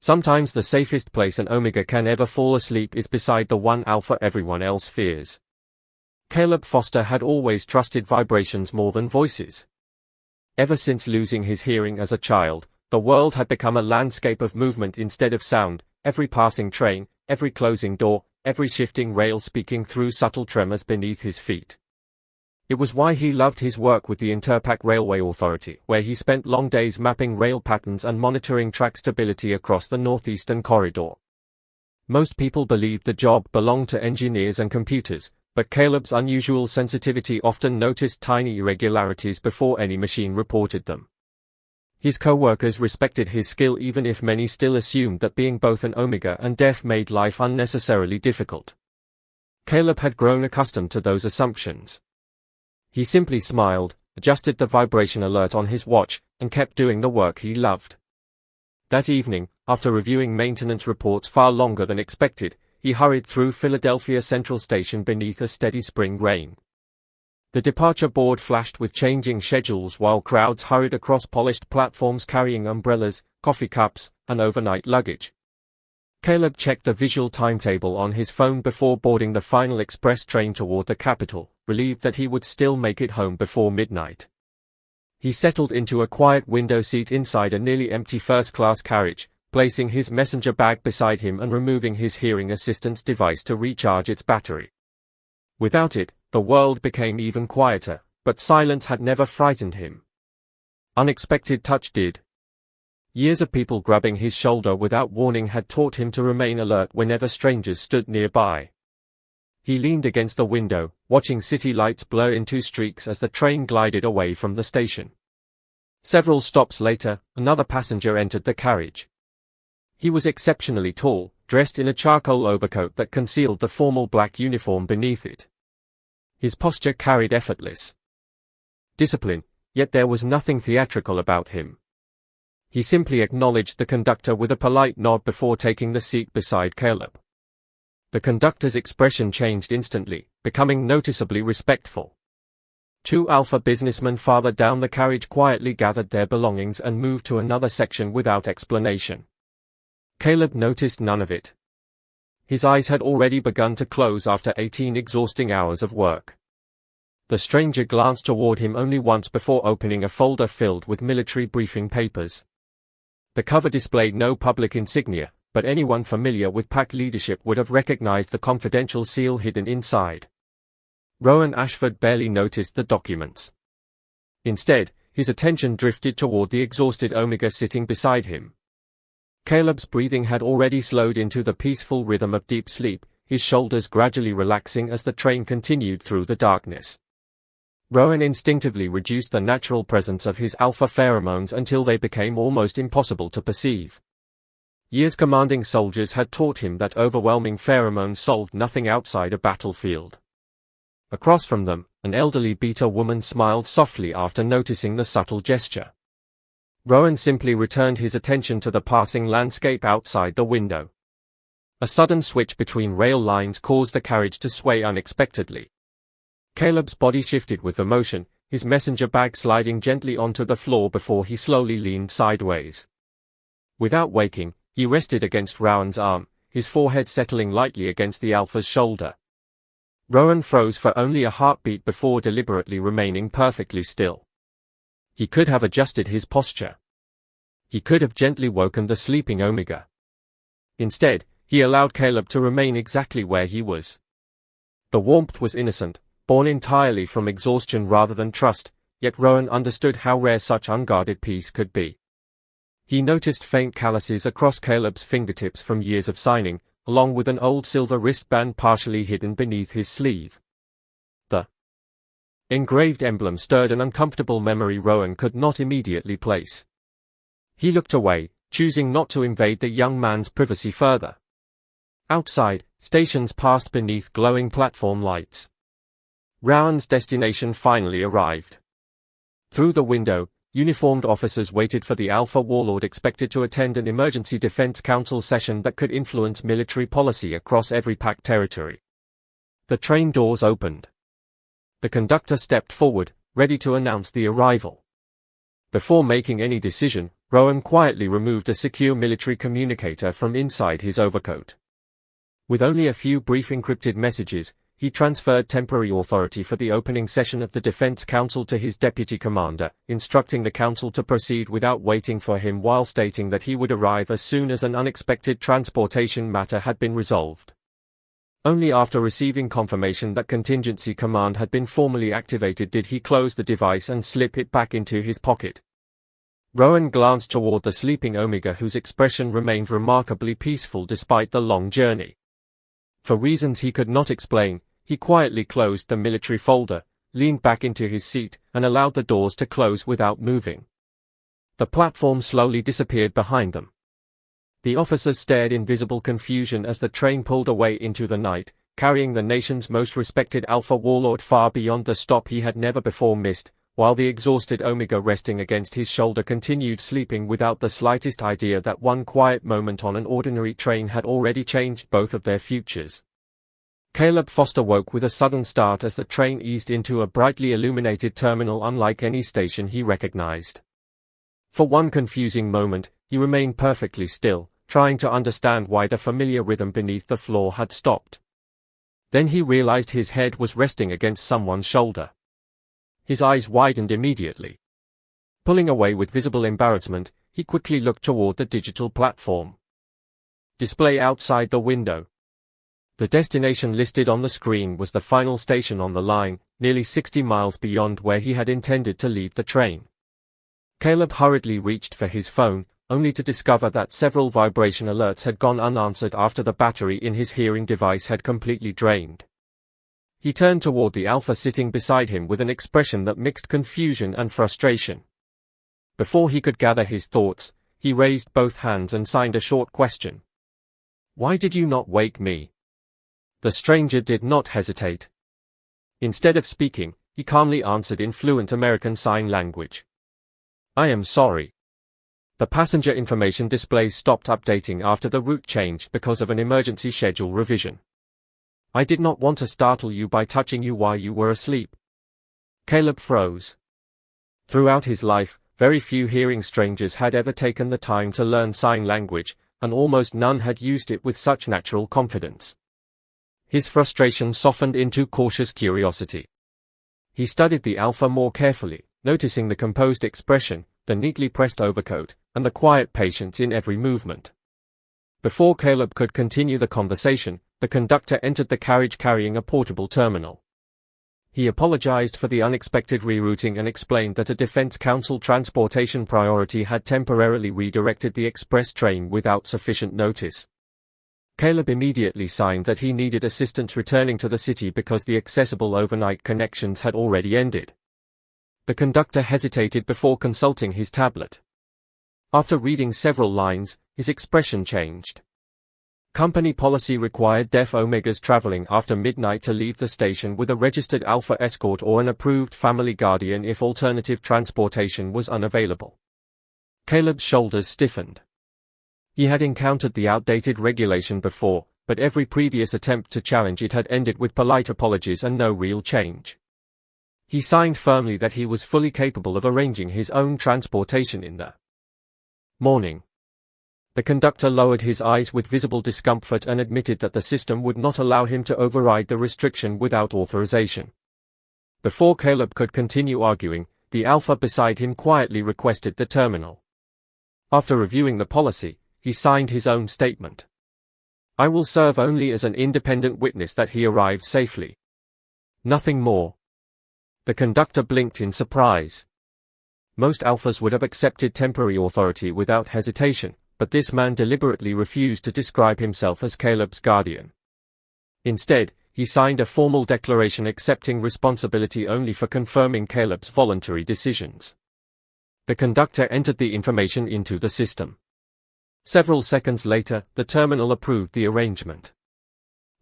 Sometimes the safest place an Omega can ever fall asleep is beside the one Alpha everyone else fears. Caleb Foster had always trusted vibrations more than voices. Ever since losing his hearing as a child, the world had become a landscape of movement instead of sound, every passing train, every closing door, every shifting rail speaking through subtle tremors beneath his feet. It was why he loved his work with the Interpac Railway Authority, where he spent long days mapping rail patterns and monitoring track stability across the Northeastern Corridor. Most people believed the job belonged to engineers and computers, but Caleb's unusual sensitivity often noticed tiny irregularities before any machine reported them. His co-workers respected his skill even if many still assumed that being both an Omega and deaf made life unnecessarily difficult. Caleb had grown accustomed to those assumptions. He simply smiled, adjusted the vibration alert on his watch, and kept doing the work he loved. That evening, after reviewing maintenance reports far longer than expected, he hurried through Philadelphia Central Station beneath a steady spring rain. The departure board flashed with changing schedules while crowds hurried across polished platforms carrying umbrellas, coffee cups, and overnight luggage. Caleb checked the visual timetable on his phone before boarding the final express train toward the capital, relieved that he would still make it home before midnight. He settled into a quiet window seat inside a nearly empty first-class carriage, placing his messenger bag beside him and removing his hearing assistance device to recharge its battery. Without it, the world became even quieter, but silence had never frightened him. Unexpected touch did. Years of people grabbing his shoulder without warning had taught him to remain alert whenever strangers stood nearby. He leaned against the window, watching city lights blur into streaks as the train glided away from the station. Several stops later, another passenger entered the carriage. He was exceptionally tall, dressed in a charcoal overcoat that concealed the formal black uniform beneath it. His posture carried effortless discipline, yet there was nothing theatrical about him. He simply acknowledged the conductor with a polite nod before taking the seat beside Caleb. The conductor's expression changed instantly, becoming noticeably respectful. Two Alpha businessmen farther down the carriage quietly gathered their belongings and moved to another section without explanation. Caleb noticed none of it. His eyes had already begun to close after 18 exhausting hours of work. The stranger glanced toward him only once before opening a folder filled with military briefing papers. The cover displayed no public insignia, but anyone familiar with PAC leadership would have recognized the confidential seal hidden inside. Rowan Ashford barely noticed the documents. Instead, his attention drifted toward the exhausted Omega sitting beside him. Caleb's breathing had already slowed into the peaceful rhythm of deep sleep, his shoulders gradually relaxing as the train continued through the darkness. Rowan instinctively reduced the natural presence of his alpha pheromones until they became almost impossible to perceive. Years commanding soldiers had taught him that overwhelming pheromones solved nothing outside a battlefield. Across from them, an elderly beta woman smiled softly after noticing the subtle gesture. Rowan simply returned his attention to the passing landscape outside the window. A sudden switch between rail lines caused the carriage to sway unexpectedly. Caleb's body shifted with emotion, his messenger bag sliding gently onto the floor before he slowly leaned sideways. Without waking, he rested against Rowan's arm, his forehead settling lightly against the Alpha's shoulder. Rowan froze for only a heartbeat before deliberately remaining perfectly still. He could have adjusted his posture. He could have gently woken the sleeping Omega. Instead, he allowed Caleb to remain exactly where he was. The warmth was innocent, born entirely from exhaustion rather than trust, yet Rowan understood how rare such unguarded peace could be. He noticed faint calluses across Caleb's fingertips from years of signing, along with an old silver wristband partially hidden beneath his sleeve. The engraved emblem stirred an uncomfortable memory Rowan could not immediately place. He looked away, choosing not to invade the young man's privacy further. Outside, stations passed beneath glowing platform lights. Rowan's destination finally arrived. Through the window, uniformed officers waited for the Alpha Warlord expected to attend an Emergency Defense Council session that could influence military policy across every PAC territory. The train doors opened. The conductor stepped forward, ready to announce the arrival. Before making any decision, Rowan quietly removed a secure military communicator from inside his overcoat. With only a few brief encrypted messages, he transferred temporary authority for the opening session of the Defense Council to his deputy commander, instructing the council to proceed without waiting for him while stating that he would arrive as soon as an unexpected transportation matter had been resolved. Only after receiving confirmation that contingency command had been formally activated did he close the device and slip it back into his pocket. Rowan glanced toward the sleeping Omega, whose expression remained remarkably peaceful despite the long journey. For reasons he could not explain, he quietly closed the military folder, leaned back into his seat, and allowed the doors to close without moving. The platform slowly disappeared behind them. The officers stared in visible confusion as the train pulled away into the night, carrying the nation's most respected Alpha Warlord far beyond the stop he had never before missed, while the exhausted Omega resting against his shoulder continued sleeping without the slightest idea that one quiet moment on an ordinary train had already changed both of their futures. Caleb Foster woke with a sudden start as the train eased into a brightly illuminated terminal unlike any station he recognized. For one confusing moment, he remained perfectly still, trying to understand why the familiar rhythm beneath the floor had stopped. Then he realized his head was resting against someone's shoulder. His eyes widened immediately. Pulling away with visible embarrassment, he quickly looked toward the digital platform display outside the window. The destination listed on the screen was the final station on the line, nearly 60 miles beyond where he had intended to leave the train. Caleb hurriedly reached for his phone, only to discover that several vibration alerts had gone unanswered after the battery in his hearing device had completely drained. He turned toward the Alpha sitting beside him with an expression that mixed confusion and frustration. Before he could gather his thoughts, he raised both hands and signed a short question. "Why did you not wake me?" The stranger did not hesitate. Instead of speaking, he calmly answered in fluent American Sign Language. "I am sorry." The passenger information display stopped updating after the route changed because of an emergency schedule revision. "I did not want to startle you by touching you while you were asleep." Caleb froze. Throughout his life, very few hearing strangers had ever taken the time to learn sign language, and almost none had used it with such natural confidence. His frustration softened into cautious curiosity. He studied the Alpha more carefully, noticing the composed expression, the neatly pressed overcoat, and the quiet patience in every movement. Before Caleb could continue the conversation, the conductor entered the carriage carrying a portable terminal. He apologized for the unexpected rerouting and explained that a Defense Council transportation priority had temporarily redirected the express train without sufficient notice. Caleb immediately signed that he needed assistance returning to the city because the accessible overnight connections had already ended. The conductor hesitated before consulting his tablet. After reading several lines, his expression changed. Company policy required deaf Omegas traveling after midnight to leave the station with a registered Alpha escort or an approved family guardian if alternative transportation was unavailable. Caleb's shoulders stiffened. He had encountered the outdated regulation before, but every previous attempt to challenge it had ended with polite apologies and no real change. He signed firmly that he was fully capable of arranging his own transportation in the morning. The conductor lowered his eyes with visible discomfort and admitted that the system would not allow him to override the restriction without authorization. Before Caleb could continue arguing, the Alpha beside him quietly requested the terminal. After reviewing the policy, he signed his own statement. "I will serve only as an independent witness that he arrived safely. Nothing more." The conductor blinked in surprise. Most Alphas would have accepted temporary authority without hesitation, but this man deliberately refused to describe himself as Caleb's guardian. Instead, he signed a formal declaration accepting responsibility only for confirming Caleb's voluntary decisions. The conductor entered the information into the system. Several seconds later, the terminal approved the arrangement.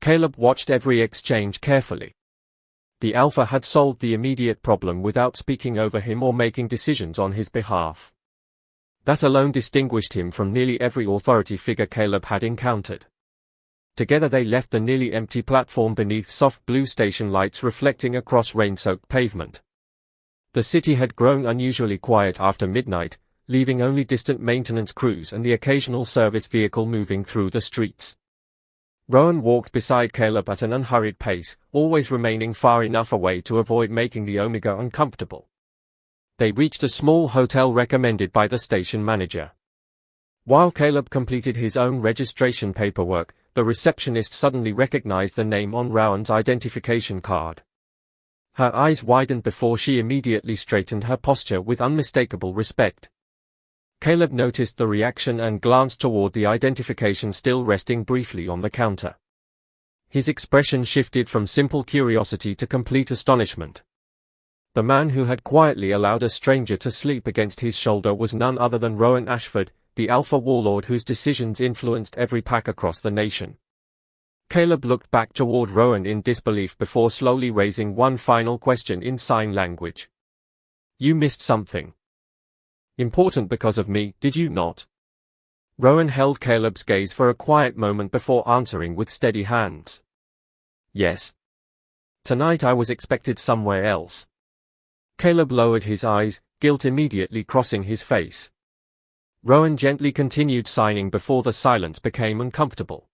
Caleb watched every exchange carefully. The Alpha had solved the immediate problem without speaking over him or making decisions on his behalf. That alone distinguished him from nearly every authority figure Caleb had encountered. Together they left the nearly empty platform beneath soft blue station lights reflecting across rain-soaked pavement. The city had grown unusually quiet after midnight, leaving only distant maintenance crews and the occasional service vehicle moving through the streets. Rowan walked beside Caleb at an unhurried pace, always remaining far enough away to avoid making the Omega uncomfortable. They reached a small hotel recommended by the station manager. While Caleb completed his own registration paperwork, the receptionist suddenly recognized the name on Rowan's identification card. Her eyes widened before she immediately straightened her posture with unmistakable respect. Caleb noticed the reaction and glanced toward the identification still resting briefly on the counter. His expression shifted from simple curiosity to complete astonishment. The man who had quietly allowed a stranger to sleep against his shoulder was none other than Rowan Ashford, the Alpha Warlord whose decisions influenced every pack across the nation. Caleb looked back toward Rowan in disbelief before slowly raising one final question in sign language. "You missed something. Important because of me, did you not?" Rowan held Caleb's gaze for a quiet moment before answering with steady hands. "Yes. Tonight I was expected somewhere else." Caleb lowered his eyes, guilt immediately crossing his face. Rowan gently continued signing before the silence became uncomfortable.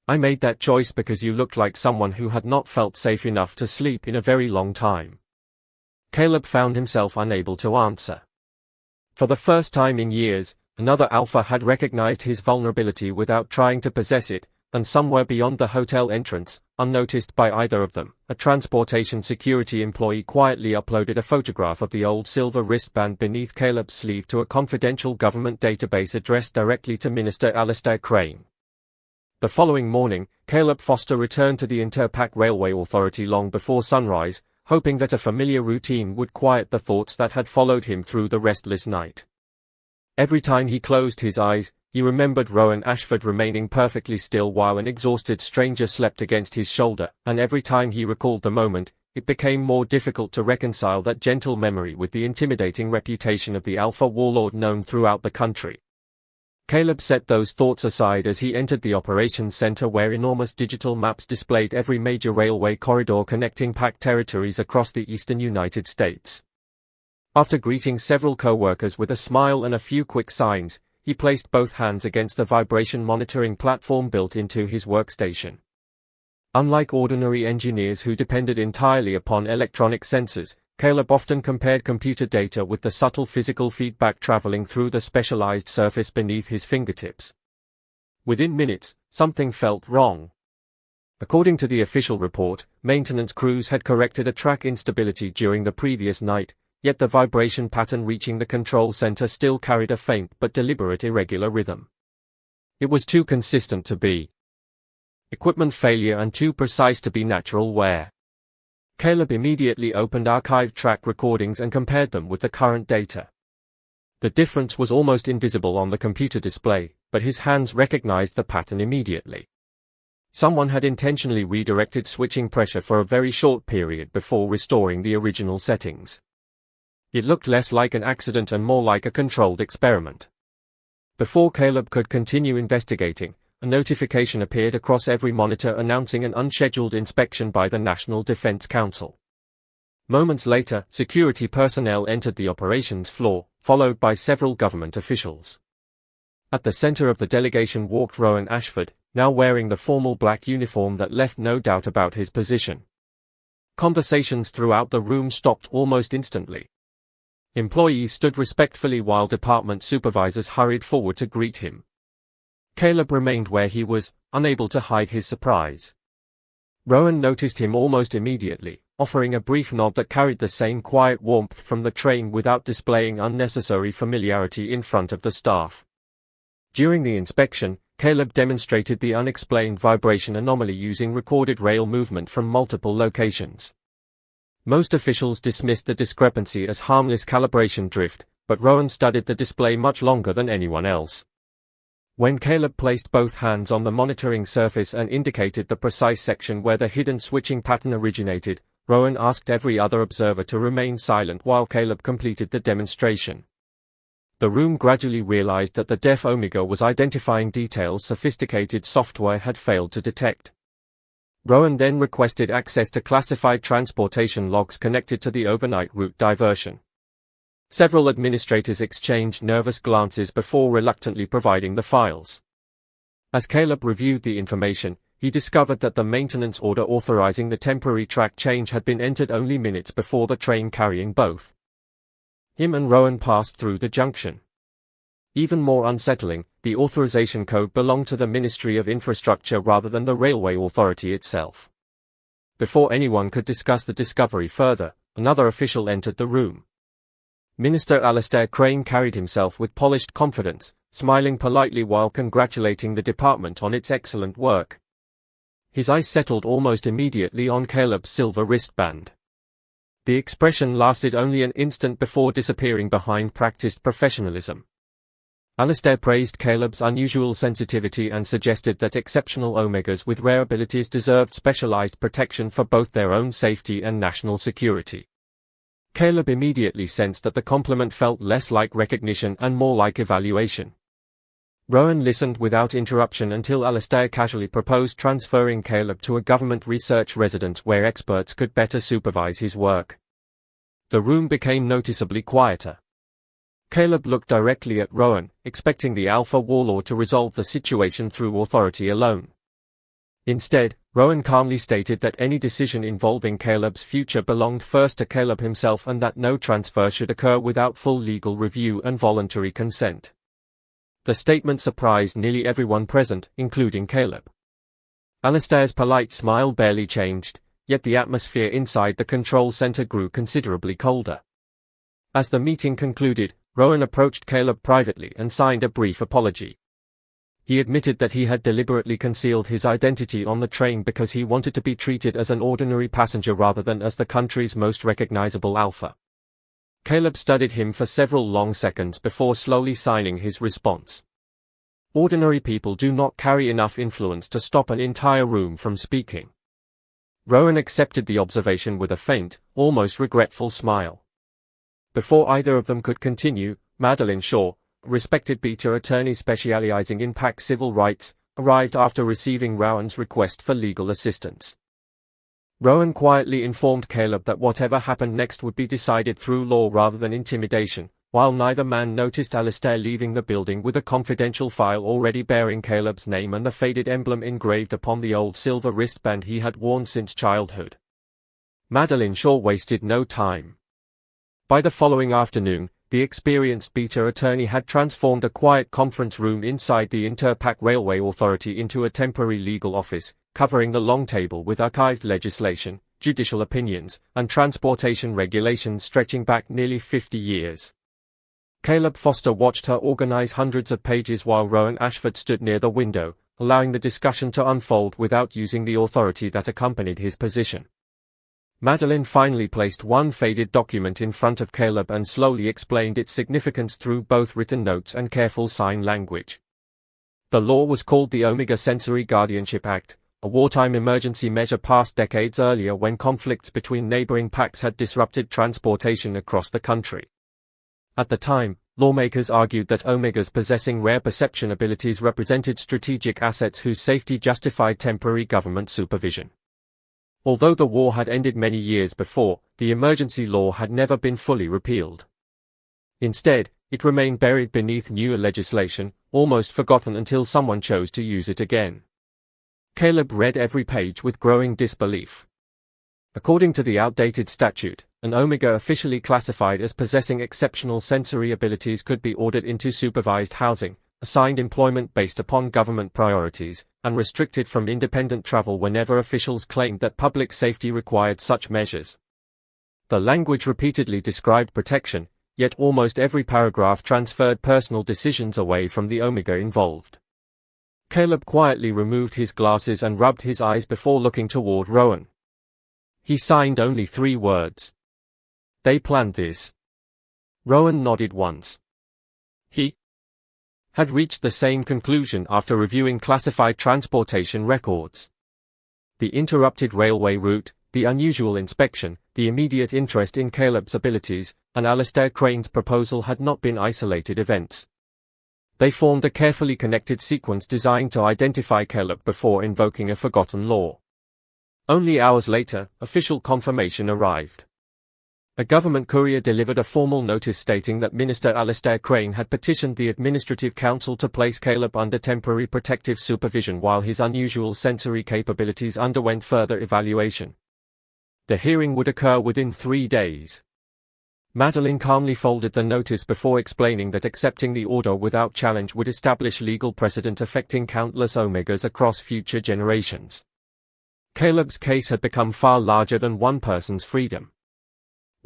"I made that choice because you looked like someone who had not felt safe enough to sleep in a very long time." Caleb found himself unable to answer. For the first time in years, another Alpha had recognized his vulnerability without trying to possess it, and somewhere beyond the hotel entrance, unnoticed by either of them, a transportation security employee quietly uploaded a photograph of the old silver wristband beneath Caleb's sleeve to a confidential government database addressed directly to Minister Alistair Crane. The following morning, Caleb Foster returned to the Interpack Railway Authority long before sunrise, hoping that a familiar routine would quiet the thoughts that had followed him through the restless night. Every time he closed his eyes, he remembered Rowan Ashford remaining perfectly still while an exhausted stranger slept against his shoulder, and every time he recalled the moment, it became more difficult to reconcile that gentle memory with the intimidating reputation of the Alpha Warlord known throughout the country. Caleb set those thoughts aside as he entered the operations center where enormous digital maps displayed every major railway corridor connecting packed territories across the eastern United States. After greeting several co-workers with a smile and a few quick signs, he placed both hands against the vibration monitoring platform built into his workstation. Unlike ordinary engineers who depended entirely upon electronic sensors, Caleb often compared computer data with the subtle physical feedback traveling through the specialized surface beneath his fingertips. Within minutes, something felt wrong. According to the official report, maintenance crews had corrected a track instability during the previous night, yet the vibration pattern reaching the control center still carried a faint but deliberate irregular rhythm. It was too consistent to be equipment failure and too precise to be natural wear. Caleb immediately opened archived track recordings and compared them with the current data. The difference was almost invisible on the computer display, but his hands recognized the pattern immediately. Someone had intentionally redirected switching pressure for a very short period before restoring the original settings. It looked less like an accident and more like a controlled experiment. Before Caleb could continue investigating, a notification appeared across every monitor announcing an unscheduled inspection by the National Defense Council. Moments later, security personnel entered the operations floor, followed by several government officials. At the center of the delegation walked Rowan Ashford, now wearing the formal black uniform that left no doubt about his position. Conversations throughout the room stopped almost instantly. Employees stood respectfully while department supervisors hurried forward to greet him. Caleb remained where he was, unable to hide his surprise. Rowan noticed him almost immediately, offering a brief nod that carried the same quiet warmth from the train without displaying unnecessary familiarity in front of the staff. During the inspection, Caleb demonstrated the unexplained vibration anomaly using recorded rail movement from multiple locations. Most officials dismissed the discrepancy as harmless calibration drift, but Rowan studied the display much longer than anyone else. When Caleb placed both hands on the monitoring surface and indicated the precise section where the hidden switching pattern originated, Rowan asked every other observer to remain silent while Caleb completed the demonstration. The room gradually realized that the deaf Omega was identifying details sophisticated software had failed to detect. Rowan then requested access to classified transportation logs connected to the overnight route diversion. Several administrators exchanged nervous glances before reluctantly providing the files. As Caleb reviewed the information, he discovered that the maintenance order authorizing the temporary track change had been entered only minutes before the train carrying both him and Rowan passed through the junction. Even more unsettling, the authorization code belonged to the Ministry of Infrastructure rather than the Railway Authority itself. Before anyone could discuss the discovery further, another official entered the room. Minister Alistair Crane carried himself with polished confidence, smiling politely while congratulating the department on its excellent work. His eyes settled almost immediately on Caleb's silver wristband. The expression lasted only an instant before disappearing behind practiced professionalism. Alistair praised Caleb's unusual sensitivity and suggested that exceptional Omegas with rare abilities deserved specialized protection for both their own safety and national security. Caleb immediately sensed that the compliment felt less like recognition and more like evaluation. Rowan listened without interruption until Alistair casually proposed transferring Caleb to a government research residence where experts could better supervise his work. The room became noticeably quieter. Caleb looked directly at Rowan, expecting the Alpha Warlord to resolve the situation through authority alone. Instead, Rowan calmly stated that any decision involving Caleb's future belonged first to Caleb himself and that no transfer should occur without full legal review and voluntary consent. The statement surprised nearly everyone present, including Caleb. Alistair's polite smile barely changed, yet the atmosphere inside the control center grew considerably colder. As the meeting concluded, Rowan approached Caleb privately and signed a brief apology. He admitted that he had deliberately concealed his identity on the train because he wanted to be treated as an ordinary passenger rather than as the country's most recognizable Alpha. Caleb studied him for several long seconds before slowly signing his response. Ordinary people do not carry enough influence to stop an entire room from speaking. Rowan accepted the observation with a faint, almost regretful smile. Before either of them could continue, Madeline Shaw, a respected beta attorney specializing in PAC civil rights, arrived after receiving Rowan's request for legal assistance. Rowan quietly informed Caleb that whatever happened next would be decided through law rather than intimidation, while neither man noticed Alistair leaving the building with a confidential file already bearing Caleb's name and the faded emblem engraved upon the old silver wristband he had worn since childhood. Madeline Shaw wasted no time. By the following afternoon, the experienced beta attorney had transformed a quiet conference room inside the Inter-PAC Railway Authority into a temporary legal office, covering the long table with archived legislation, judicial opinions, and transportation regulations stretching back nearly 50 years. Caleb Foster watched her organize hundreds of pages while Rowan Ashford stood near the window, allowing the discussion to unfold without using the authority that accompanied his position. Madeline finally placed one faded document in front of Caleb and slowly explained its significance through both written notes and careful sign language. The law was called the Omega Sensory Guardianship Act, a wartime emergency measure passed decades earlier when conflicts between neighboring PACs had disrupted transportation across the country. At the time, lawmakers argued that Omegas possessing rare perception abilities represented strategic assets whose safety justified temporary government supervision. Although the war had ended many years before, the emergency law had never been fully repealed. Instead, it remained buried beneath newer legislation, almost forgotten until someone chose to use it again. Caleb read every page with growing disbelief. According to the outdated statute, an Omega officially classified as possessing exceptional sensory abilities could be ordered into supervised housing, assigned employment based upon government priorities, and restricted from independent travel whenever officials claimed that public safety required such measures. The language repeatedly described protection, yet almost every paragraph transferred personal decisions away from the Omega involved. Caleb quietly removed his glasses and rubbed his eyes before looking toward Rowan. He signed only 3 words. They planned this. Rowan nodded once. He had reached the same conclusion after reviewing classified transportation records. The interrupted railway route, the unusual inspection, the immediate interest in Caleb's abilities, and Alistair Crane's proposal had not been isolated events. They formed a carefully connected sequence designed to identify Caleb before invoking a forgotten law. Only hours later, official confirmation arrived. A government courier delivered a formal notice stating that Minister Alistair Crane had petitioned the Administrative Council to place Caleb under temporary protective supervision while his unusual sensory capabilities underwent further evaluation. The hearing would occur within 3 days. Madeline calmly folded the notice before explaining that accepting the order without challenge would establish legal precedent affecting countless Omegas across future generations. Caleb's case had become far larger than one person's freedom.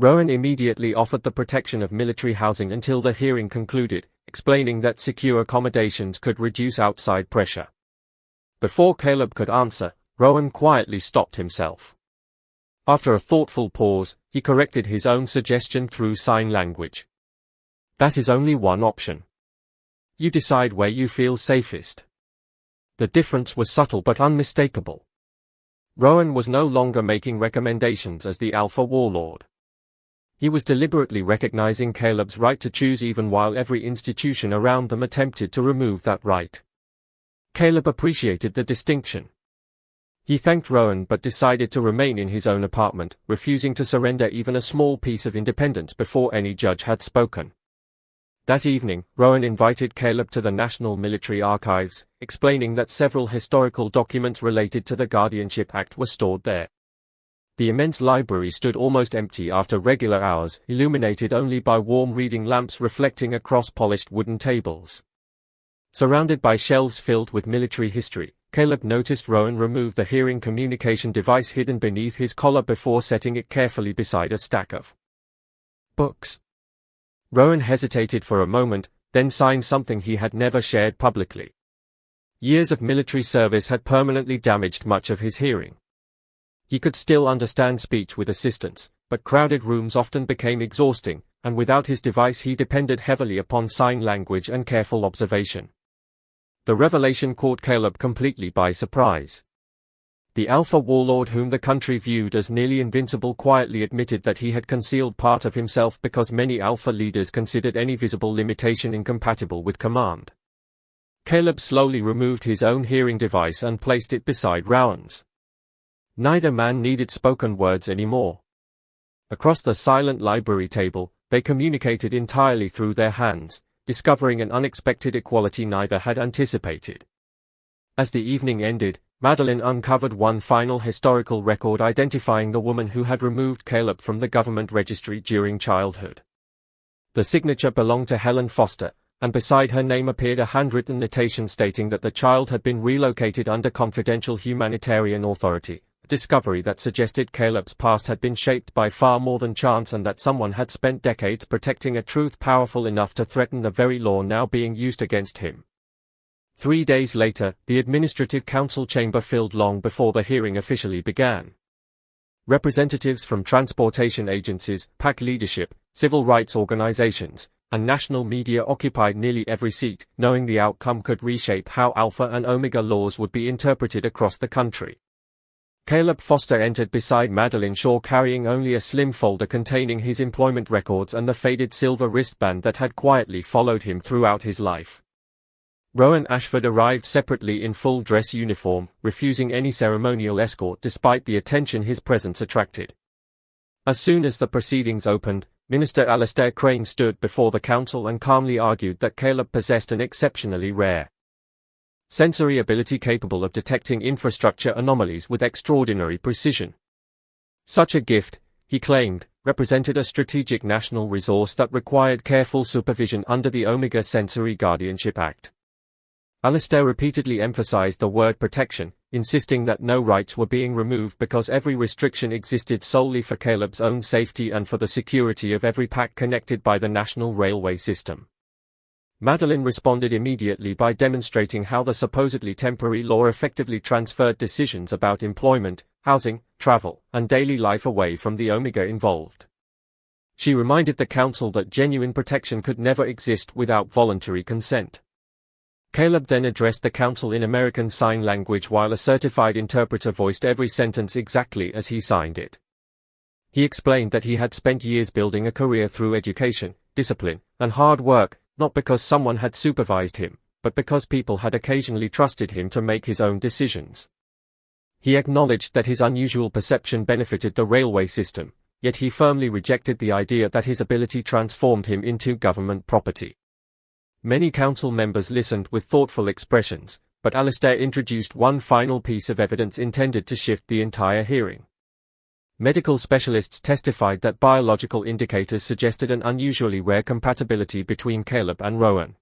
Rowan immediately offered the protection of military housing until the hearing concluded, explaining that secure accommodations could reduce outside pressure. Before Caleb could answer, Rowan quietly stopped himself. After a thoughtful pause, he corrected his own suggestion through sign language. That is only one option. You decide where you feel safest. The difference was subtle but unmistakable. Rowan was no longer making recommendations as the Alpha Warlord. He was deliberately recognizing Caleb's right to choose even while every institution around them attempted to remove that right. Caleb appreciated the distinction. He thanked Rowan but decided to remain in his own apartment, refusing to surrender even a small piece of independence before any judge had spoken. That evening, Rowan invited Caleb to the National Military Archives, explaining that several historical documents related to the Guardianship Act were stored there. The immense library stood almost empty after regular hours, illuminated only by warm reading lamps reflecting across polished wooden tables. Surrounded by shelves filled with military history, Caleb noticed Rowan remove the hearing communication device hidden beneath his collar before setting it carefully beside a stack of books. Rowan hesitated for a moment, then signed something he had never shared publicly. Years of military service had permanently damaged much of his hearing. He could still understand speech with assistance, but crowded rooms often became exhausting, and without his device he depended heavily upon sign language and careful observation. The revelation caught Caleb completely by surprise. The Alpha Warlord, whom the country viewed as nearly invincible, quietly admitted that he had concealed part of himself because many Alpha leaders considered any visible limitation incompatible with command. Caleb slowly removed his own hearing device and placed it beside Rowan's. Neither man needed spoken words anymore. Across the silent library table, they communicated entirely through their hands, discovering an unexpected equality neither had anticipated. As the evening ended, Madeline uncovered one final historical record identifying the woman who had removed Caleb from the government registry during childhood. The signature belonged to Helen Foster, and beside her name appeared a handwritten notation stating that the child had been relocated under confidential humanitarian authority. Discovery that suggested Caleb's past had been shaped by far more than chance and that someone had spent decades protecting a truth powerful enough to threaten the very law now being used against him. 3 days later, the Administrative Council chamber filled long before the hearing officially began. Representatives from transportation agencies, PAC leadership, civil rights organizations, and national media occupied nearly every seat, knowing the outcome could reshape how Alpha and Omega laws would be interpreted across the country. Caleb Foster entered beside Madeline Shaw carrying only a slim folder containing his employment records and the faded silver wristband that had quietly followed him throughout his life. Rowan Ashford arrived separately in full dress uniform, refusing any ceremonial escort despite the attention his presence attracted. As soon as the proceedings opened, Minister Alistair Crane stood before the council and calmly argued that Caleb possessed an exceptionally rare sensory ability capable of detecting infrastructure anomalies with extraordinary precision. Such a gift, he claimed, represented a strategic national resource that required careful supervision under the Omega Sensory Guardianship Act. Alistair repeatedly emphasized the word protection, insisting that no rights were being removed because every restriction existed solely for Caleb's own safety and for the security of every pack connected by the national railway system. Madeline responded immediately by demonstrating how the supposedly temporary law effectively transferred decisions about employment, housing, travel, and daily life away from the Omega involved. She reminded the council that genuine protection could never exist without voluntary consent. Caleb then addressed the council in American Sign Language while a certified interpreter voiced every sentence exactly as he signed it. He explained that he had spent years building a career through education, discipline, and hard work, not because someone had supervised him, but because people had occasionally trusted him to make his own decisions. He acknowledged that his unusual perception benefited the railway system, yet he firmly rejected the idea that his ability transformed him into government property. Many council members listened with thoughtful expressions, but Alistair introduced one final piece of evidence intended to shift the entire hearing. Medical specialists testified that biological indicators suggested an unusually rare compatibility between Caleb and Rowan.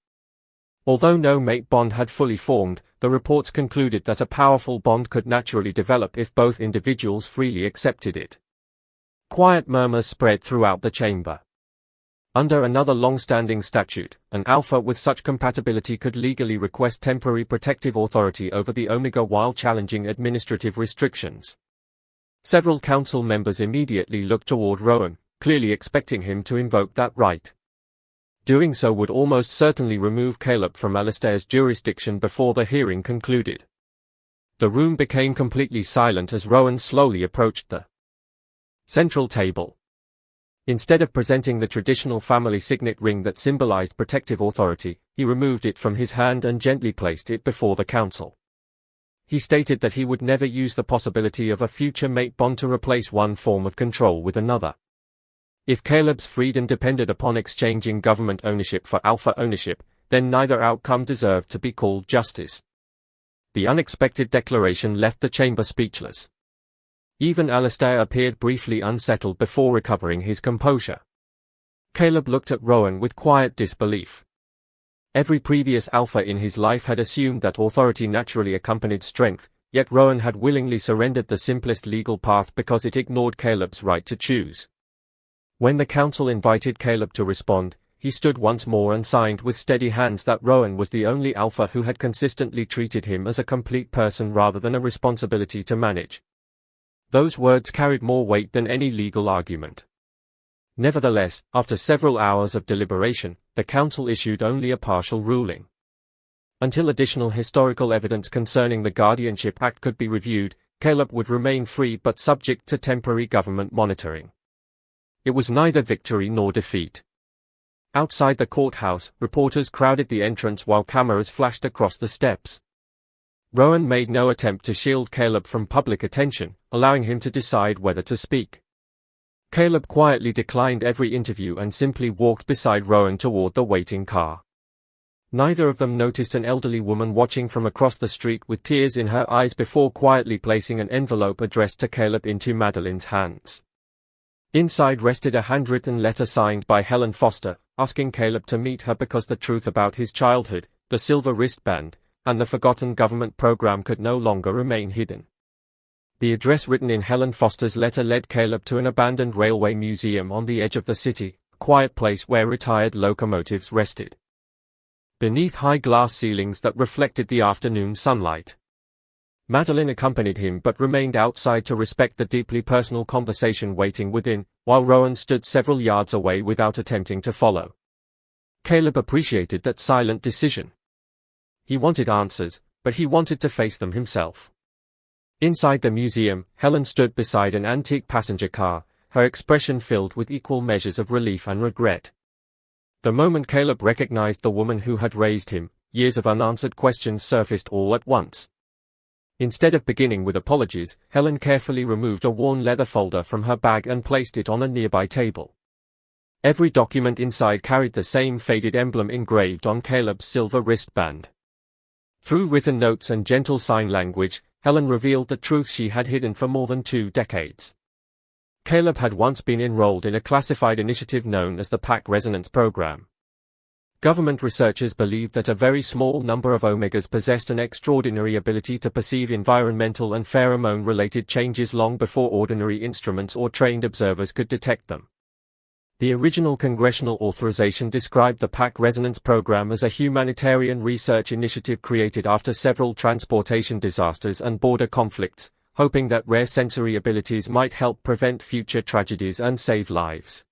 Although no mate bond had fully formed, the reports concluded that a powerful bond could naturally develop if both individuals freely accepted it. Quiet murmurs spread throughout the chamber. Under another long-standing statute, an Alpha with such compatibility could legally request temporary protective authority over the Omega while challenging administrative restrictions. Several council members immediately looked toward Rowan, clearly expecting him to invoke that right. Doing so would almost certainly remove Caleb from Alistair's jurisdiction before the hearing concluded. The room became completely silent as Rowan slowly approached the central table. Instead of presenting the traditional family signet ring that symbolized protective authority, he removed it from his hand and gently placed it before the council. He stated that he would never use the possibility of a future mate bond to replace one form of control with another. If Caleb's freedom depended upon exchanging government ownership for Alpha ownership, then neither outcome deserved to be called justice. The unexpected declaration left the chamber speechless. Even Alistair appeared briefly unsettled before recovering his composure. Caleb looked at Rowan with quiet disbelief. Every previous Alpha in his life had assumed that authority naturally accompanied strength, yet Rowan had willingly surrendered the simplest legal path because it ignored Caleb's right to choose. When the council invited Caleb to respond, he stood once more and signed with steady hands that Rowan was the only Alpha who had consistently treated him as a complete person rather than a responsibility to manage. Those words carried more weight than any legal argument. Nevertheless, after several hours of deliberation, the council issued only a partial ruling. Until additional historical evidence concerning the Guardianship Act could be reviewed, Caleb would remain free but subject to temporary government monitoring. It was neither victory nor defeat. Outside the courthouse, reporters crowded the entrance while cameras flashed across the steps. Rowan made no attempt to shield Caleb from public attention, allowing him to decide whether to speak. Caleb quietly declined every interview and simply walked beside Rowan toward the waiting car. Neither of them noticed an elderly woman watching from across the street with tears in her eyes before quietly placing an envelope addressed to Caleb into Madeline's hands. Inside rested a handwritten letter signed by Helen Foster, asking Caleb to meet her because the truth about his childhood, the silver wristband, and the forgotten government program could no longer remain hidden. The address written in Helen Foster's letter led Caleb to an abandoned railway museum on the edge of the city, a quiet place where retired locomotives rested beneath high glass ceilings that reflected the afternoon sunlight. Madeline accompanied him but remained outside to respect the deeply personal conversation waiting within, while Rowan stood several yards away without attempting to follow. Caleb appreciated that silent decision. He wanted answers, but he wanted to face them himself. Inside the museum, Helen stood beside an antique passenger car, her expression filled with equal measures of relief and regret. The moment Caleb recognized the woman who had raised him, years of unanswered questions surfaced all at once. Instead of beginning with apologies, Helen carefully removed a worn leather folder from her bag and placed it on a nearby table. Every document inside carried the same faded emblem engraved on Caleb's silver wristband. Through written notes and gentle sign language, Helen revealed the truth she had hidden for more than 2 decades. Caleb had once been enrolled in a classified initiative known as the Pack Resonance Program. Government researchers believed that a very small number of Omegas possessed an extraordinary ability to perceive environmental and pheromone-related changes long before ordinary instruments or trained observers could detect them. The original congressional authorization described the Pack Resonance Program as a humanitarian research initiative created after several transportation disasters and border conflicts, hoping that rare sensory abilities might help prevent future tragedies and save lives.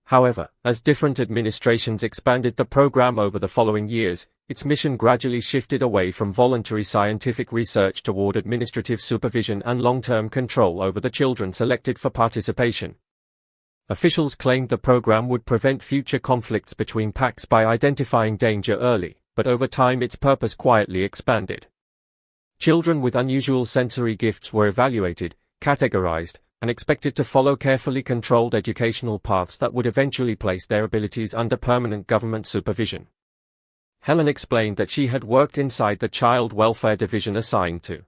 However, as different administrations expanded the program over the following years, its mission gradually shifted away from voluntary scientific research toward administrative supervision and long-term control over the children selected for participation. Officials claimed the program would prevent future conflicts between packs by identifying danger early, but over time its purpose quietly expanded. Children with unusual sensory gifts were evaluated, categorized, and expected to follow carefully controlled educational paths that would eventually place their abilities under permanent government supervision. Helen explained that she had worked inside the child welfare division assigned to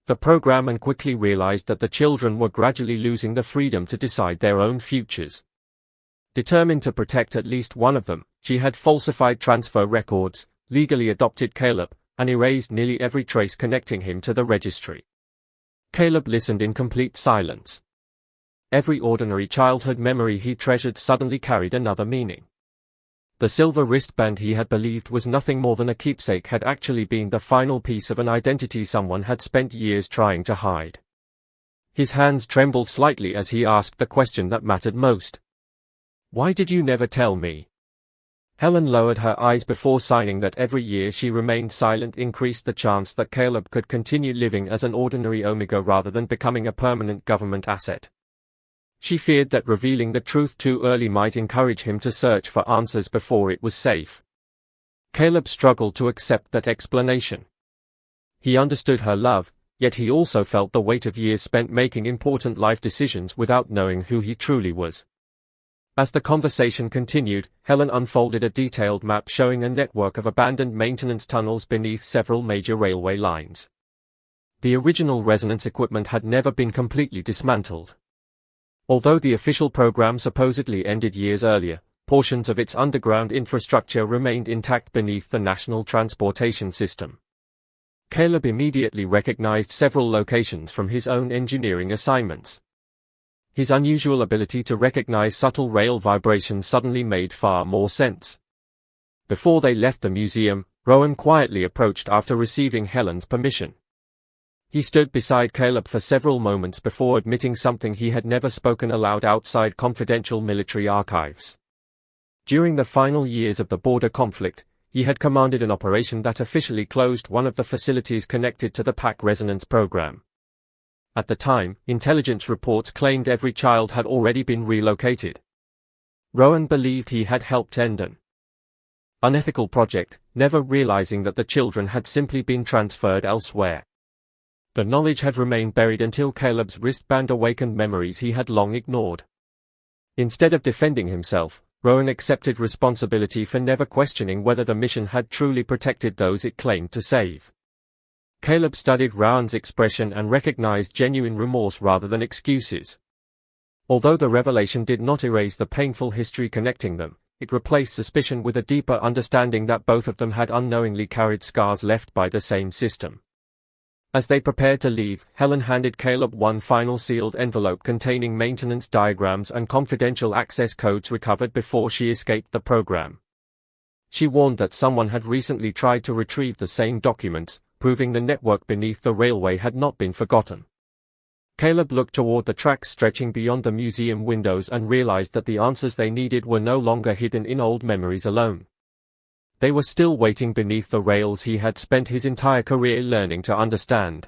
the program and quickly realized that the children were gradually losing the freedom to decide their own futures. Determined to protect at least one of them, she had falsified transfer records, legally adopted Caleb, and erased nearly every trace connecting him to the registry. Caleb listened in complete silence. Every ordinary childhood memory he treasured suddenly carried another meaning. The silver wristband he had believed was nothing more than a keepsake had actually been the final piece of an identity someone had spent years trying to hide. His hands trembled slightly as he asked the question that mattered most. "Why did you never tell me?" Helen lowered her eyes before signing that every year she remained silent increased the chance that Caleb could continue living as an ordinary Omega rather than becoming a permanent government asset. She feared that revealing the truth too early might encourage him to search for answers before it was safe. Caleb struggled to accept that explanation. He understood her love, yet he also felt the weight of years spent making important life decisions without knowing who he truly was. As the conversation continued, Helen unfolded a detailed map showing a network of abandoned maintenance tunnels beneath several major railway lines. The original resonance equipment had never been completely dismantled. Although the official program supposedly ended years earlier, portions of its underground infrastructure remained intact beneath the national transportation system. Caleb immediately recognized several locations from his own engineering assignments. His unusual ability to recognize subtle rail vibrations suddenly made far more sense. Before they left the museum, Rowan quietly approached after receiving Helen's permission. He stood beside Caleb for several moments before admitting something he had never spoken aloud outside confidential military archives. During the final years of the border conflict, he had commanded an operation that officially closed one of the facilities connected to the PAC resonance program. At the time, intelligence reports claimed every child had already been relocated. Rowan believed he had helped end an unethical project, never realizing that the children had simply been transferred elsewhere. The knowledge had remained buried until Caleb's wristband awakened memories he had long ignored. Instead of defending himself, Rowan accepted responsibility for never questioning whether the mission had truly protected those it claimed to save. Caleb studied Rowan's expression and recognized genuine remorse rather than excuses. Although the revelation did not erase the painful history connecting them, it replaced suspicion with a deeper understanding that both of them had unknowingly carried scars left by the same system. As they prepared to leave, Helen handed Caleb one final sealed envelope containing maintenance diagrams and confidential access codes recovered before she escaped the program. She warned that someone had recently tried to retrieve the same documents, proving the network beneath the railway had not been forgotten. Caleb looked toward the tracks stretching beyond the museum windows and realized that the answers they needed were no longer hidden in old memories alone. They were still waiting beneath the rails he had spent his entire career learning to understand.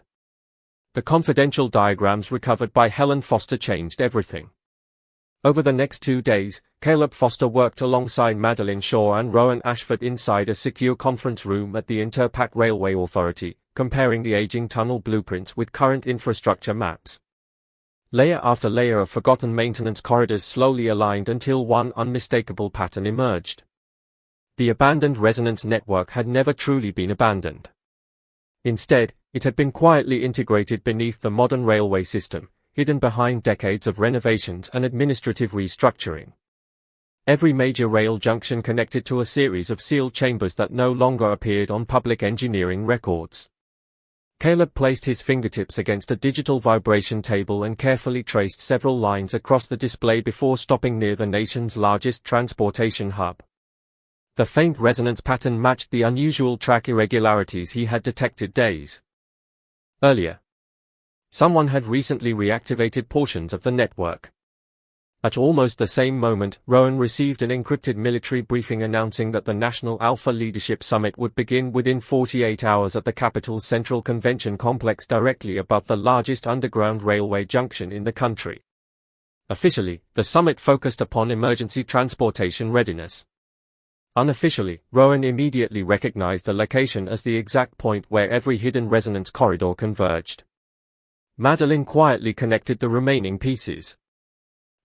The confidential diagrams recovered by Helen Foster changed everything. Over the next 2 days, Caleb Foster worked alongside Madeline Shaw and Rowan Ashford inside a secure conference room at the Interpac Railway Authority, comparing the aging tunnel blueprints with current infrastructure maps. Layer after layer of forgotten maintenance corridors slowly aligned until one unmistakable pattern emerged. The abandoned resonance network had never truly been abandoned. Instead, it had been quietly integrated beneath the modern railway system, hidden behind decades of renovations and administrative restructuring. Every major rail junction connected to a series of sealed chambers that no longer appeared on public engineering records. Caleb placed his fingertips against a digital vibration table and carefully traced several lines across the display before stopping near the nation's largest transportation hub. The faint resonance pattern matched the unusual track irregularities he had detected days earlier. Someone had recently reactivated portions of the network. At almost the same moment, Rowan received an encrypted military briefing announcing that the National Alpha Leadership Summit would begin within 48 hours at the capital's Central Convention Complex directly above the largest underground railway junction in the country. Officially, the summit focused upon emergency transportation readiness. Unofficially, Rowan immediately recognized the location as the exact point where every hidden resonance corridor converged. Madeline quietly connected the remaining pieces.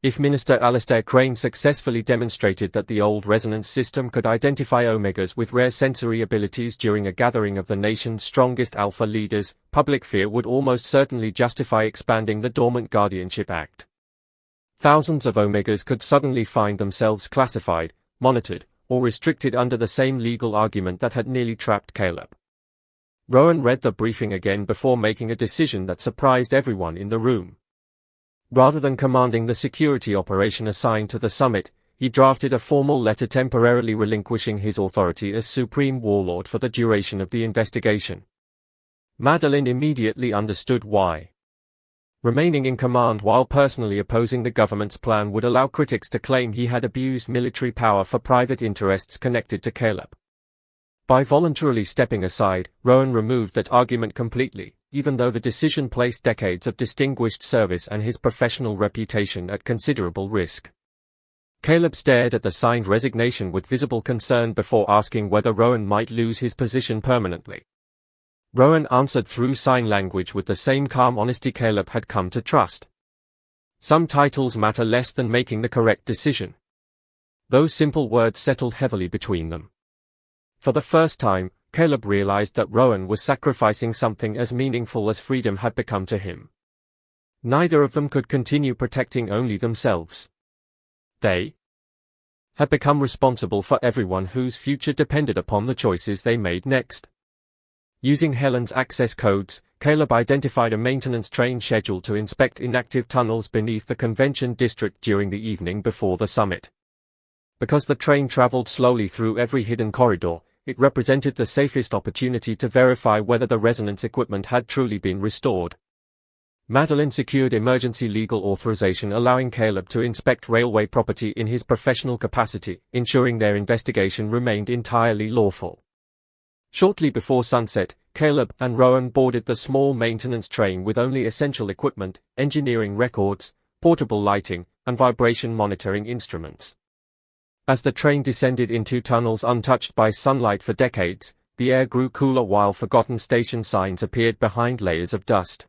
If Minister Alistair Crane successfully demonstrated that the old resonance system could identify Omegas with rare sensory abilities during a gathering of the nation's strongest Alpha leaders, public fear would almost certainly justify expanding the Dormant Guardianship Act. Thousands of Omegas could suddenly find themselves classified, monitored, or restricted under the same legal argument that had nearly trapped Caleb. Rowan read the briefing again before making a decision that surprised everyone in the room. Rather than commanding the security operation assigned to the summit, he drafted a formal letter temporarily relinquishing his authority as Supreme Warlord for the duration of the investigation. Madeline immediately understood why. Remaining in command while personally opposing the government's plan would allow critics to claim he had abused military power for private interests connected to Caleb. By voluntarily stepping aside, Rowan removed that argument completely, even though the decision placed decades of distinguished service and his professional reputation at considerable risk. Caleb stared at the signed resignation with visible concern before asking whether Rowan might lose his position permanently. Rowan answered through sign language with the same calm honesty Caleb had come to trust. Some titles matter less than making the correct decision. Those simple words settled heavily between them. For the first time, Caleb realized that Rowan was sacrificing something as meaningful as freedom had become to him. Neither of them could continue protecting only themselves. They had become responsible for everyone whose future depended upon the choices they made next. Using Helen's access codes, Caleb identified a maintenance train scheduled to inspect inactive tunnels beneath the convention district during the evening before the summit. Because the train traveled slowly through every hidden corridor, it represented the safest opportunity to verify whether the resonance equipment had truly been restored. Madeline secured emergency legal authorization allowing Caleb to inspect railway property in his professional capacity, ensuring their investigation remained entirely lawful. Shortly before sunset, Caleb and Rowan boarded the small maintenance train with only essential equipment, engineering records, portable lighting, and vibration monitoring instruments. As the train descended into tunnels untouched by sunlight for decades, the air grew cooler while forgotten station signs appeared behind layers of dust.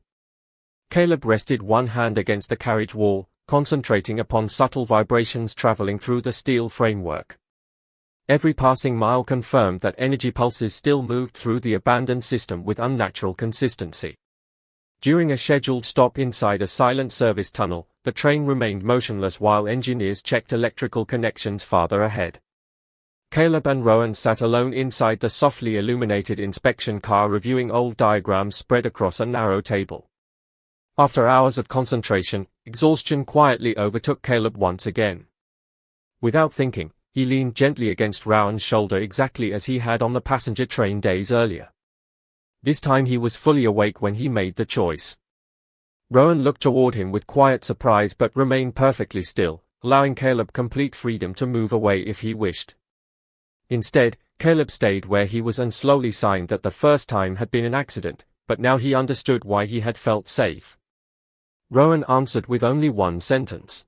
Caleb rested one hand against the carriage wall, concentrating upon subtle vibrations traveling through the steel framework. Every passing mile confirmed that energy pulses still moved through the abandoned system with unnatural consistency. During a scheduled stop inside a silent service tunnel, the train remained motionless while engineers checked electrical connections farther ahead. Caleb and Rowan sat alone inside the softly illuminated inspection car reviewing old diagrams spread across a narrow table. After hours of concentration, exhaustion quietly overtook Caleb once again. Without thinking, he leaned gently against Rowan's shoulder exactly as he had on the passenger train days earlier. This time he was fully awake when he made the choice. Rowan looked toward him with quiet surprise but remained perfectly still, allowing Caleb complete freedom to move away if he wished. Instead, Caleb stayed where he was and slowly signed that the first time had been an accident, but now he understood why he had felt safe. Rowan answered with only one sentence.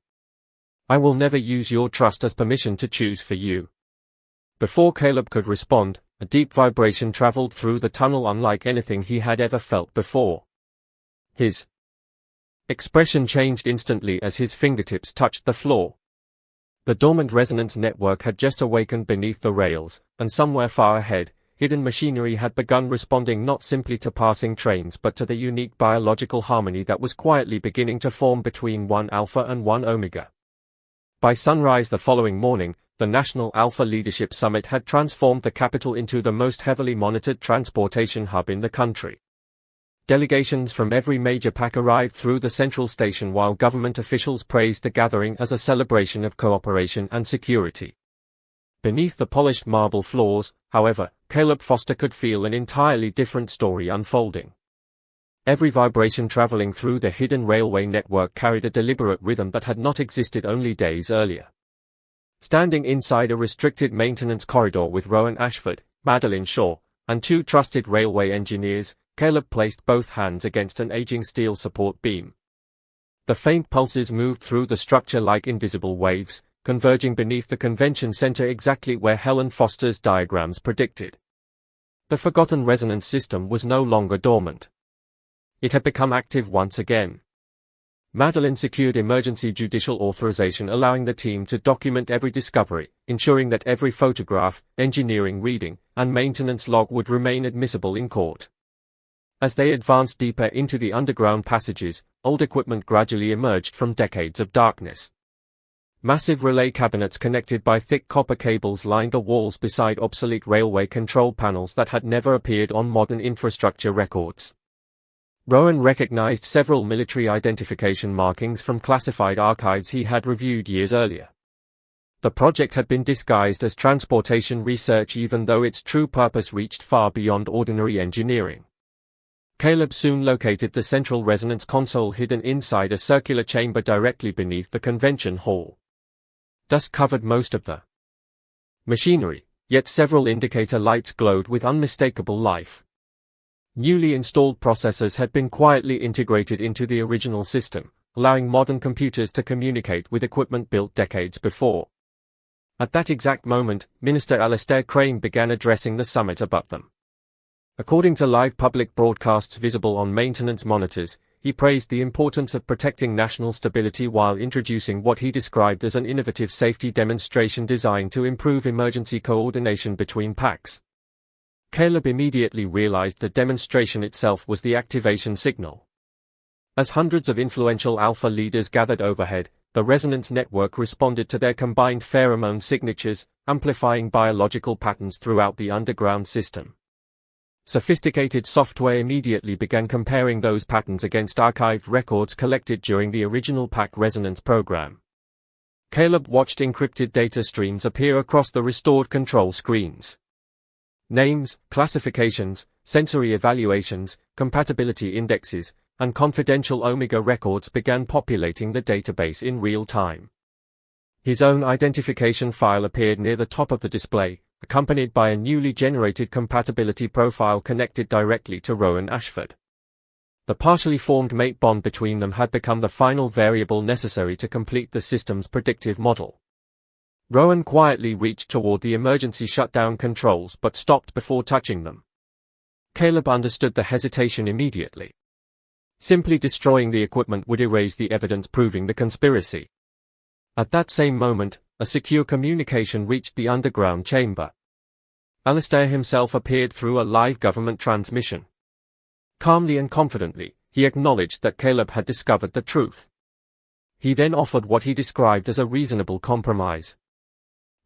"I will never use your trust as permission to choose for you." Before Caleb could respond, a deep vibration traveled through the tunnel unlike anything he had ever felt before. His expression changed instantly as his fingertips touched the floor. The dormant resonance network had just awakened beneath the rails, and somewhere far ahead, hidden machinery had begun responding not simply to passing trains but to the unique biological harmony that was quietly beginning to form between one Alpha and one Omega. By sunrise the following morning, the National Alpha Leadership Summit had transformed the capital into the most heavily monitored transportation hub in the country. Delegations from every major pack arrived through the central station while government officials praised the gathering as a celebration of cooperation and security. Beneath the polished marble floors, however, Caleb Foster could feel an entirely different story unfolding. Every vibration traveling through the hidden railway network carried a deliberate rhythm that had not existed only days earlier. Standing inside a restricted maintenance corridor with Rowan Ashford, Madeline Shaw, and two trusted railway engineers, Caleb placed both hands against an aging steel support beam. The faint pulses moved through the structure like invisible waves, converging beneath the convention center exactly where Helen Foster's diagrams predicted. The forgotten resonance system was no longer dormant. It had become active once again. Madeline secured emergency judicial authorization allowing the team to document every discovery, ensuring that every photograph, engineering reading, and maintenance log would remain admissible in court. As they advanced deeper into the underground passages, old equipment gradually emerged from decades of darkness. Massive relay cabinets connected by thick copper cables lined the walls beside obsolete railway control panels that had never appeared on modern infrastructure records. Rowan recognized several military identification markings from classified archives he had reviewed years earlier. The project had been disguised as transportation research even though its true purpose reached far beyond ordinary engineering. Caleb soon located the central resonance console hidden inside a circular chamber directly beneath the convention hall. Dust covered most of the machinery, yet several indicator lights glowed with unmistakable life. Newly installed processors had been quietly integrated into the original system, allowing modern computers to communicate with equipment built decades before. At that exact moment, Minister Alastair Crane began addressing the summit above them. According to live public broadcasts visible on maintenance monitors, he praised the importance of protecting national stability while introducing what he described as an innovative safety demonstration designed to improve emergency coordination between packs. Caleb immediately realized the demonstration itself was the activation signal. As hundreds of influential Alpha leaders gathered overhead, the resonance network responded to their combined pheromone signatures, amplifying biological patterns throughout the underground system. Sophisticated software immediately began comparing those patterns against archived records collected during the original pack resonance program. Caleb watched encrypted data streams appear across the restored control screens. Names, classifications, sensory evaluations, compatibility indexes, and confidential Omega records began populating the database in real time. His own identification file appeared near the top of the display, accompanied by a newly generated compatibility profile connected directly to Rowan Ashford. The partially formed mate bond between them had become the final variable necessary to complete the system's predictive model. Rowan quietly reached toward the emergency shutdown controls but stopped before touching them. Caleb understood the hesitation immediately. Simply destroying the equipment would erase the evidence proving the conspiracy. At that same moment, a secure communication reached the underground chamber. Alastair himself appeared through a live government transmission. Calmly and confidently, he acknowledged that Caleb had discovered the truth. He then offered what he described as a reasonable compromise.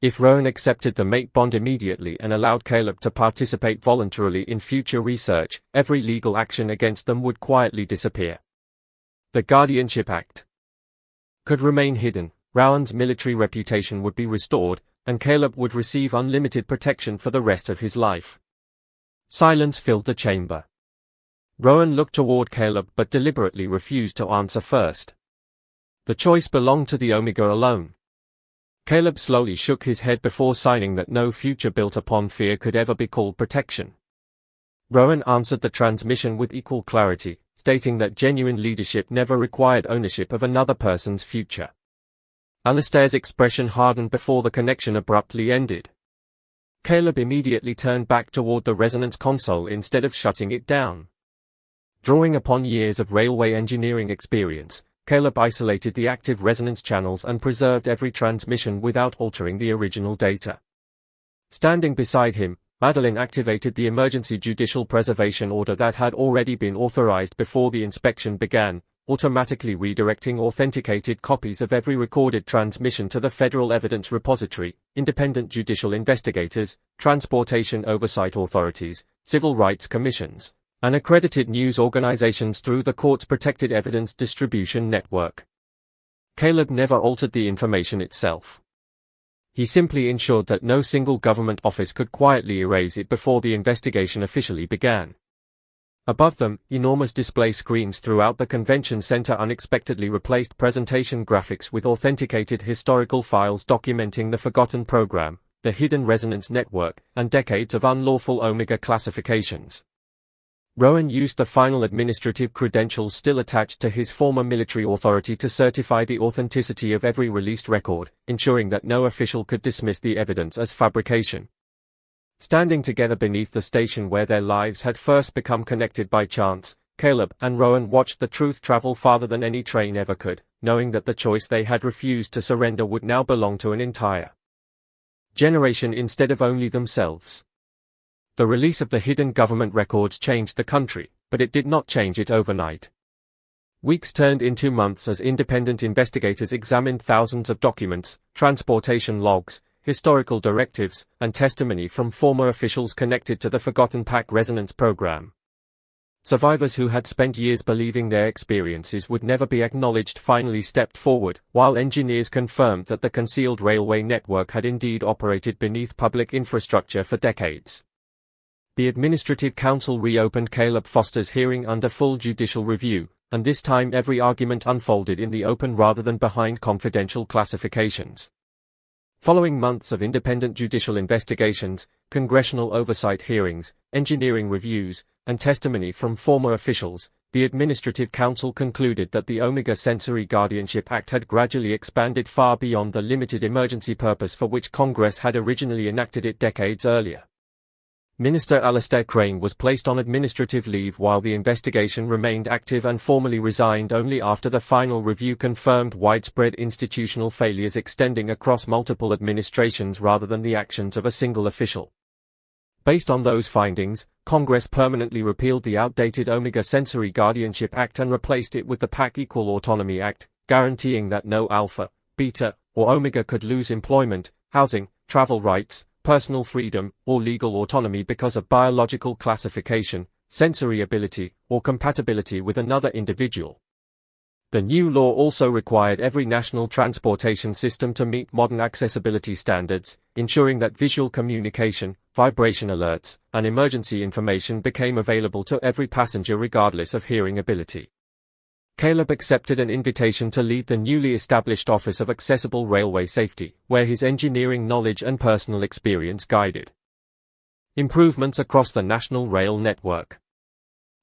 If Rowan accepted the mate bond immediately and allowed Caleb to participate voluntarily in future research, every legal action against them would quietly disappear. The Guardianship Act could remain hidden, Rowan's military reputation would be restored, and Caleb would receive unlimited protection for the rest of his life. Silence filled the chamber. Rowan looked toward Caleb but deliberately refused to answer first. The choice belonged to the Omega alone. Caleb slowly shook his head before signing that no future built upon fear could ever be called protection. Rowan answered the transmission with equal clarity, stating that genuine leadership never required ownership of another person's future. Alastair's expression hardened before the connection abruptly ended. Caleb immediately turned back toward the resonance console instead of shutting it down. Drawing upon years of railway engineering experience, Caleb isolated the active resonance channels and preserved every transmission without altering the original data. Standing beside him, Madeline activated the emergency judicial preservation order that had already been authorized before the inspection began, automatically redirecting authenticated copies of every recorded transmission to the Federal Evidence Repository, independent judicial investigators, transportation oversight authorities, civil rights commissions, and accredited news organizations through the court's protected evidence distribution network. Caleb never altered the information itself. He simply ensured that no single government office could quietly erase it before the investigation officially began. Above them, enormous display screens throughout the convention center unexpectedly replaced presentation graphics with authenticated historical files documenting the forgotten program, the hidden resonance network, and decades of unlawful Omega classifications. Rowan used the final administrative credentials still attached to his former military authority to certify the authenticity of every released record, ensuring that no official could dismiss the evidence as fabrication. Standing together beneath the station where their lives had first become connected by chance, Caleb and Rowan watched the truth travel farther than any train ever could, knowing that the choice they had refused to surrender would now belong to an entire generation instead of only themselves. The release of the hidden government records changed the country, but it did not change it overnight. Weeks turned into months as independent investigators examined thousands of documents, transportation logs, historical directives, and testimony from former officials connected to the Forgotten Pack Resonance program. Survivors who had spent years believing their experiences would never be acknowledged finally stepped forward, while engineers confirmed that the concealed railway network had indeed operated beneath public infrastructure for decades. The Administrative Council reopened Caleb Foster's hearing under full judicial review, and this time every argument unfolded in the open rather than behind confidential classifications. Following months of independent judicial investigations, congressional oversight hearings, engineering reviews, and testimony from former officials, the Administrative Council concluded that the Omega Sensory Guardianship Act had gradually expanded far beyond the limited emergency purpose for which Congress had originally enacted it decades earlier. Minister Alastair Crane was placed on administrative leave while the investigation remained active and formally resigned only after the final review confirmed widespread institutional failures extending across multiple administrations rather than the actions of a single official. Based on those findings, Congress permanently repealed the outdated Omega Sensory Guardianship Act and replaced it with the Pack Equal Autonomy Act, guaranteeing that no Alpha, Beta, or Omega could lose employment, housing, travel rights, personal freedom, or legal autonomy because of biological classification, sensory ability, or compatibility with another individual. The new law also required every national transportation system to meet modern accessibility standards, ensuring that visual communication, vibration alerts, and emergency information became available to every passenger regardless of hearing ability. Caleb accepted an invitation to lead the newly established Office of Accessible Railway Safety, where his engineering knowledge and personal experience guided improvements across the national rail network.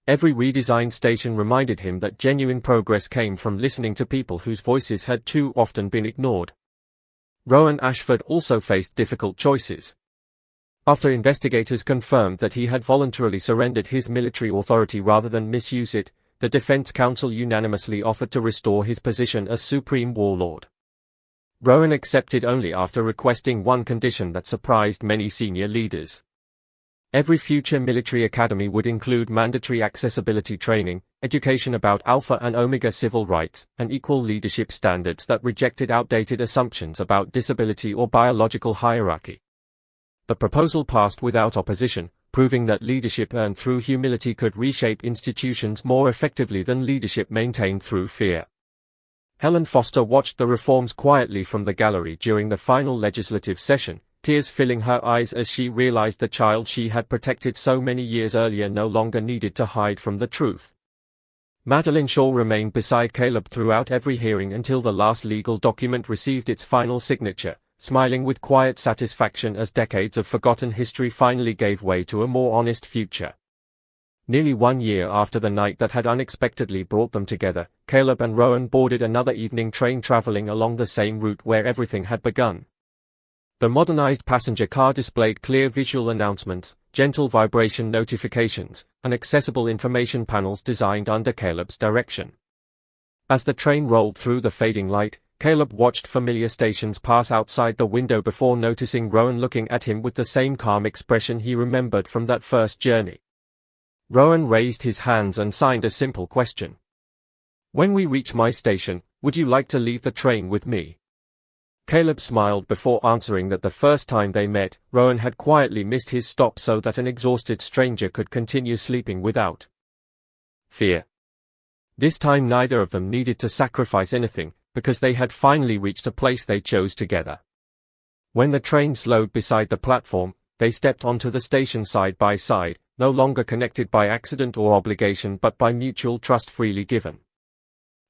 Every redesigned station reminded him that genuine progress came from listening to people whose voices had too often been ignored. Rowan Ashford also faced difficult choices. After investigators confirmed that he had voluntarily surrendered his military authority rather than misuse it, the Defense Council unanimously offered to restore his position as Supreme Warlord. Rowan accepted only after requesting one condition that surprised many senior leaders. Every future military academy would include mandatory accessibility training, education about Alpha and Omega civil rights, and equal leadership standards that rejected outdated assumptions about disability or biological hierarchy. The proposal passed without opposition, proving that leadership earned through humility could reshape institutions more effectively than leadership maintained through fear. Helen Foster watched the reforms quietly from the gallery during the final legislative session, tears filling her eyes as she realized the child she had protected so many years earlier no longer needed to hide from the truth. Madeline Shaw remained beside Caleb throughout every hearing until the last legal document received its final signature, smiling with quiet satisfaction as decades of forgotten history finally gave way to a more honest future. Nearly 1 year after the night that had unexpectedly brought them together, Caleb and Rowan boarded another evening train traveling along the same route where everything had begun. The modernized passenger car displayed clear visual announcements, gentle vibration notifications, and accessible information panels designed under Caleb's direction. As the train rolled through the fading light, Caleb watched familiar stations pass outside the window before noticing Rowan looking at him with the same calm expression he remembered from that first journey. Rowan raised his hands and signed a simple question. "When we reach my station, would you like to leave the train with me?" Caleb smiled before answering that the first time they met, Rowan had quietly missed his stop so that an exhausted stranger could continue sleeping without fear. This time neither of them needed to sacrifice anything, because they had finally reached a place they chose together. When the train slowed beside the platform, they stepped onto the station side by side, no longer connected by accident or obligation but by mutual trust freely given.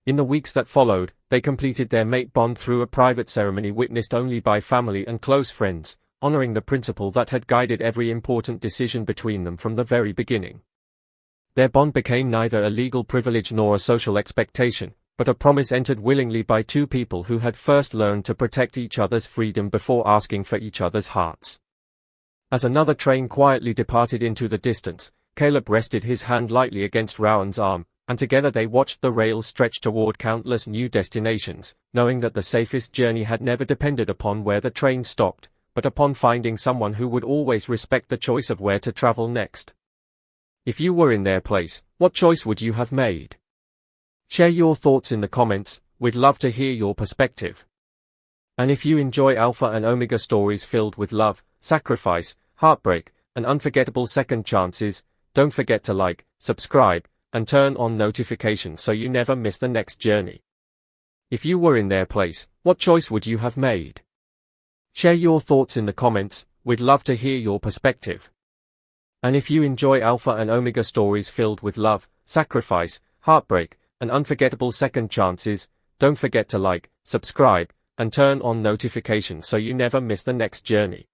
In the weeks that followed, they completed their mate bond through a private ceremony witnessed only by family and close friends, honoring the principle that had guided every important decision between them from the very beginning. Their bond became neither a legal privilege nor a social expectation, but a promise entered willingly by two people who had first learned to protect each other's freedom before asking for each other's hearts. As another train quietly departed into the distance, Caleb rested his hand lightly against Rowan's arm, and together they watched the rails stretch toward countless new destinations, knowing that the safest journey had never depended upon where the train stopped, but upon finding someone who would always respect the choice of where to travel next. If you were in their place, what choice would you have made? Share your thoughts in the comments, we'd love to hear your perspective. And if you enjoy Alpha and Omega stories filled with love, sacrifice, heartbreak, and unforgettable second chances, don't forget to like, subscribe, and turn on notifications so you never miss the next journey. If you were in their place, what choice would you have made? Share your thoughts in the comments, we'd love to hear your perspective. And if you enjoy Alpha and Omega stories filled with love, sacrifice, heartbreak, and unforgettable second chances, don't forget to like, subscribe, and turn on notifications so you never miss the next journey.